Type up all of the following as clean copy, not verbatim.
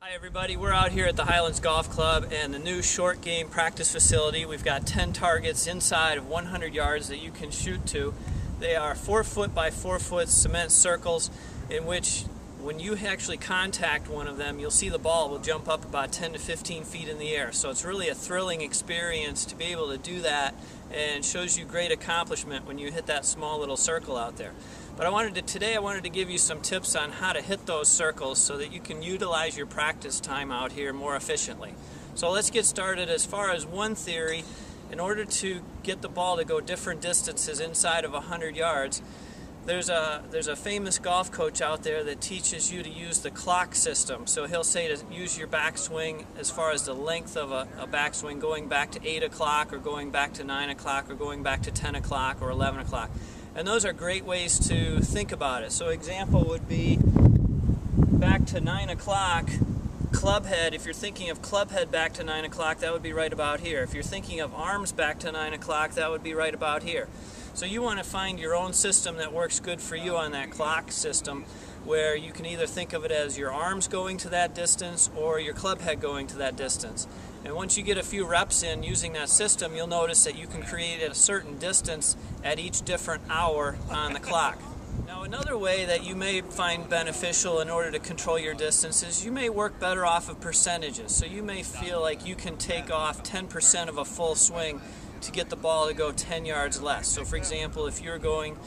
Hi everybody, we're out here at the Highlands Golf Club and the new short game practice facility. We've got 10 targets inside of 100 yards that you can shoot to. They are 4 foot by 4 foot cement circles in which when you actually contact one of them, you'll see the ball will jump up about 10 to 15 feet in the air. So it's really a thrilling experience to be able to do that, and shows you great accomplishment when you hit that small little circle out there. But today I wanted to give you some tips on how to hit those circles so that you can utilize your practice time out here more efficiently. So let's get started. As far as one theory, in order to get the ball to go different distances inside of 100 yards, there's a famous golf coach out there that teaches you to use the clock system. So he'll say to use your backswing as far as the length of a backswing, going back to 8 o'clock or going back to 9 o'clock or going back to 10 o'clock or 11 o'clock. And those are great ways to think about it. So example would be back to 9 o'clock, club head. If you're thinking of club head back to 9 o'clock, that would be right about here. If you're thinking of arms back to 9 o'clock, that would be right about here. So you want to find your own system that works good for you on that clock system, where you can either think of it as your arms going to that distance or your club head going to that distance. And once you get a few reps in using that system, you'll notice that you can create a certain distance at each different hour on the clock. Now, another way that you may find beneficial in order to control your distance is you may work better off of percentages. So you may feel like you can take off 10% of a full swing to get the ball to go 10 yards less. So for example, if you're going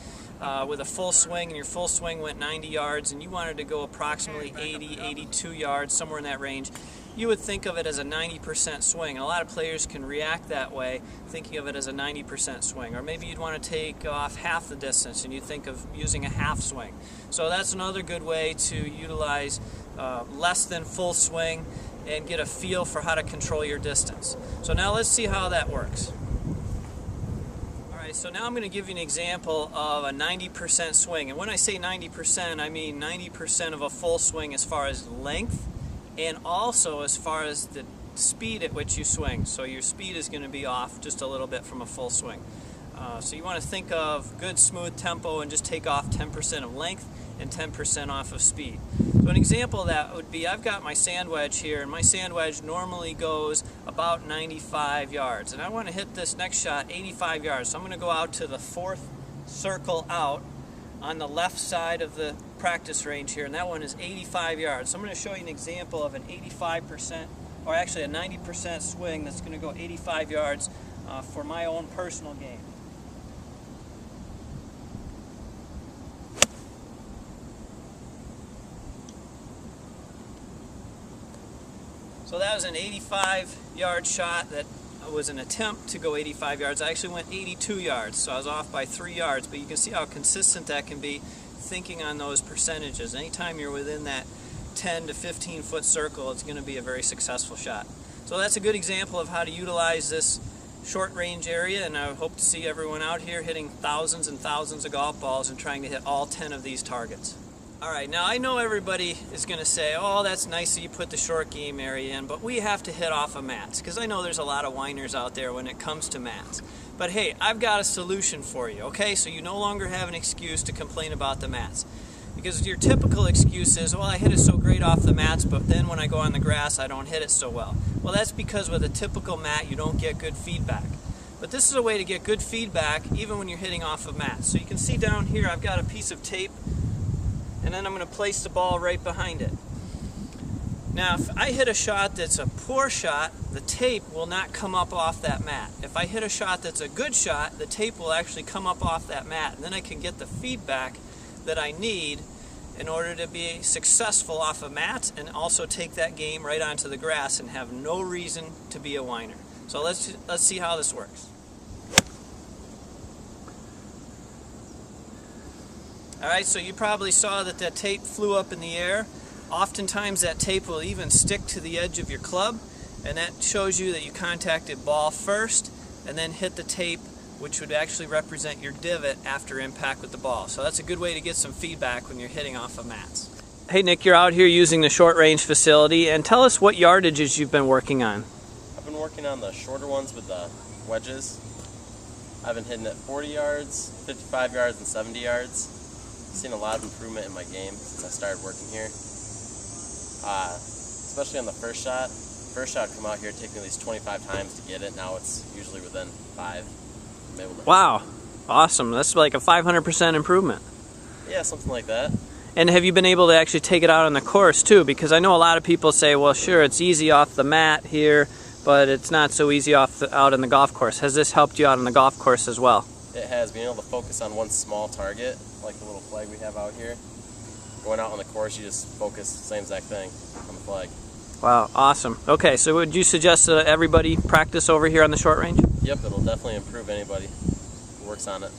with a full swing and your full swing went 90 yards and you wanted to go approximately 80, 82 yards, somewhere in that range, you would think of it as a 90% swing. And a lot of players can react that way, thinking of it as a 90% swing. Or maybe you'd want to take off half the distance and you think of using a half swing. So that's another good way to utilize less than full swing and get a feel for how to control your distance. So now let's see how that works. So now I'm going to give you an example of a 90% swing. And when I say 90%, I mean 90% of a full swing as far as length and also as far as the speed at which you swing. So your speed is going to be off just a little bit from a full swing. So you want to think of good smooth tempo and just take off 10% of length and 10% off of speed. So an example of that would be, I've got my sand wedge here, and my sand wedge normally goes about 95 yards. And I want to hit this next shot 85 yards. So I'm going to go out to the fourth circle out on the left side of the practice range here, and that one is 85 yards. So I'm going to show you an example of an 85%, or actually a 90% swing that's going to go 85 yards for my own personal game. So that was an 85-yard shot that was an attempt to go 85 yards. I actually went 82 yards, so I was off by 3 yards. But you can see how consistent that can be thinking on those percentages. Anytime you're within that 10 to 15 foot circle, it's going to be a very successful shot. So that's a good example of how to utilize this short range area, and I hope to see everyone out here hitting thousands and thousands of golf balls and trying to hit all 10 of these targets. Alright, now I know everybody is going to say, oh, that's nice that you put the short game area in, but we have to hit off of mats, because I know there's a lot of whiners out there when it comes to mats. But hey, I've got a solution for you, okay? So you no longer have an excuse to complain about the mats. Because your typical excuse is, well, I hit it so great off the mats, but then when I go on the grass, I don't hit it so well. Well, that's because with a typical mat, you don't get good feedback. But this is a way to get good feedback even when you're hitting off of mats. So you can see down here, I've got a piece of tape, and then I'm going to place the ball right behind it. Now, if I hit a shot that's a poor shot, the tape will not come up off that mat. If I hit a shot that's a good shot, the tape will actually come up off that mat, and then I can get the feedback that I need in order to be successful off of mats and also take that game right onto the grass and have no reason to be a whiner. So let's see how this works. Alright, so you probably saw that that tape flew up in the air. Oftentimes that tape will even stick to the edge of your club, and that shows you that you contacted ball first and then hit the tape, which would actually represent your divot after impact with the ball. So that's a good way to get some feedback when you're hitting off of mats. Hey Nick, you're out here using the short range facility, and tell us what yardages you've been working on. I've been working on the shorter ones with the wedges. I've been hitting at 40 yards, 55 yards, and 70 yards. I've seen a lot of improvement in my game since I started working here. especially on the first shot. First shot would come out here, take me at least 25 times to get it. Now it's usually within 5. I'm able to Wow, awesome. That's like a 500% improvement. Yeah, something like that. And have you been able to actually take it out on the course too? Because I know a lot of people say, well, sure, it's easy off the mat here, but it's not so easy out on the golf course. Has this helped you out on the golf course as well? It has. Being able to focus on one small target, like the little flag we have out here. Going out on the course, you just focus, same exact thing on the flag. Wow, awesome. Okay, so would you suggest that everybody practice over here on the short range? Yep, it'll definitely improve anybody who works on it.